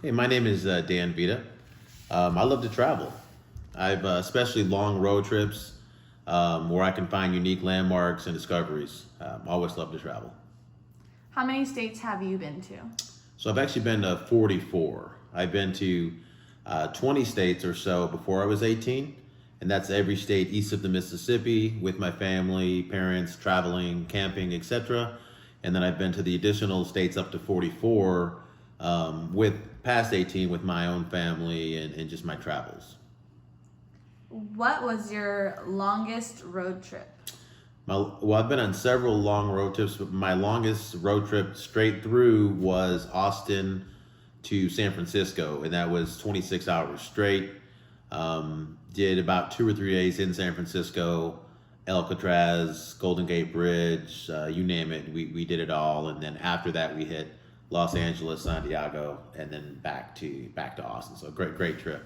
Hey, my name is Dan Vita. I love to travel. I've especially long road trips where I can find unique landmarks and discoveries. Always love to travel. How many states have you been to? So I've actually been to 44. I've been to 20 states or so before I was 18, and that's every state east of the Mississippi with my family, parents, traveling, camping, etc. And then I've been to the additional states up to 44 with past 18 with my own family and just my travels. What was your longest road trip? Well, I've been on several long road trips, but my longest road trip straight through was Austin to San Francisco, and that was 26 hours straight. Did about 2 or 3 days in San Francisco, Alcatraz, Golden Gate Bridge, you name it. We did it all, and then after that we hit Los Angeles, Santiago, and then back to Austin. So great trip.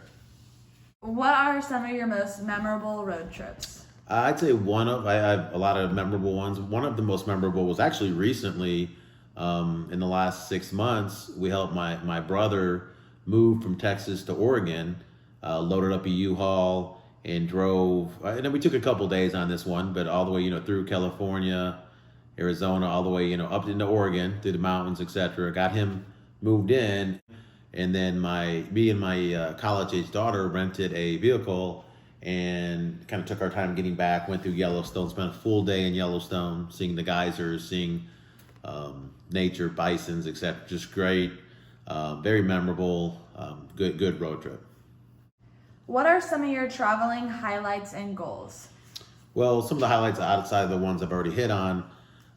What are some of your most memorable road trips? I'd say I have a lot of memorable ones. One of the most memorable was actually recently, in the last 6 months, we helped my brother move from Texas to Oregon, loaded up a U-Haul and drove, and then we took a couple days on this one, but all the way, through California, Arizona, all the way, up into Oregon, through the mountains, etc. Got him moved in, and then me and my college-age daughter rented a vehicle and kind of took our time getting back, went through Yellowstone, spent a full day in Yellowstone, seeing the geysers, seeing nature, bisons, etc. Just great, very memorable, good road trip. What are some of your traveling highlights and goals? Well, some of the highlights outside of the ones I've already hit on,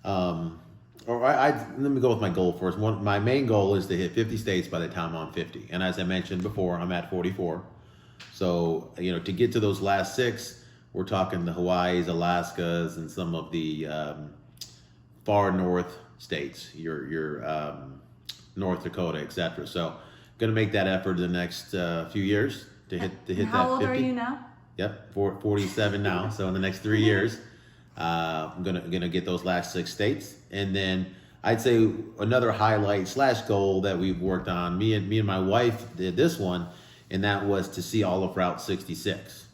let me go with my goal first. My main goal is to hit 50 states by the time I'm 50. And as I mentioned before, I'm at 44. So, to get to those last 6, we're talking the Hawaiis, Alaskas, and some of the far north states, your North Dakota, etc. So, going to make that effort in the next few years to hit that 50. How old are you now? Yep, 47 now. So in the next 3 years, I'm gonna get those last 6 states, and then I'd say another highlight / goal that we've worked on. Me and my wife did this one, and that was to see all of Route 66.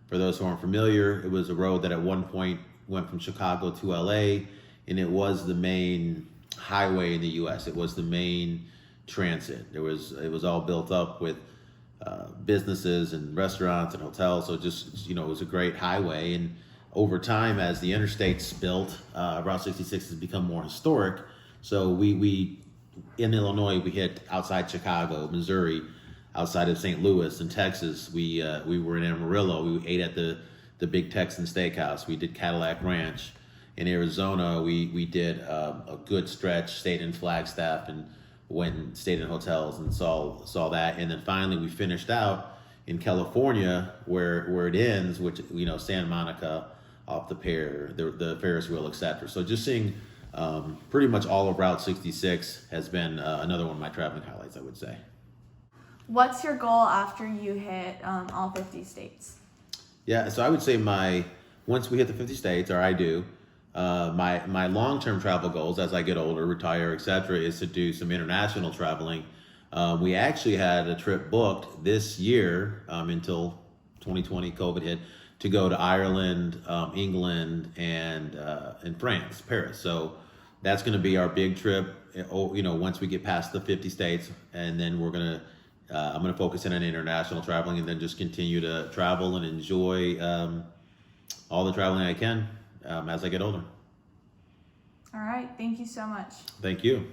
For those who aren't familiar, it was a road that at one point went from Chicago to LA, and it was the main highway in the U.S. It was the main transit. It was all built up with businesses and restaurants and hotels. So just, it was a great highway. And over time, as the interstates built, Route 66 has become more historic. So we in Illinois, we hit outside Chicago, Missouri, outside of St. Louis and Texas. We were in Amarillo. We ate at the big Texan steakhouse. We did Cadillac Ranch. In Arizona, we did a good stretch, stayed in Flagstaff and stayed in hotels and saw that. And then finally we finished out in California where it ends, which, Santa Monica, off the pier, the Ferris wheel, etc. So just seeing pretty much all of Route 66 has been another one of my traveling highlights, I would say. What's your goal after you hit all 50 states? Yeah, so I would say once we hit the 50 states, or I do, my long-term travel goals as I get older, retire, etc., is to do some international traveling. We actually had a trip booked this year until 2020 COVID hit to go to Ireland, England, and France, Paris. So that's going to be our big trip. Once we get past the 50 states, and then I'm going to focus in on international traveling, and then just continue to travel and enjoy all the traveling I can as I get older. All right. Thank you so much. Thank you.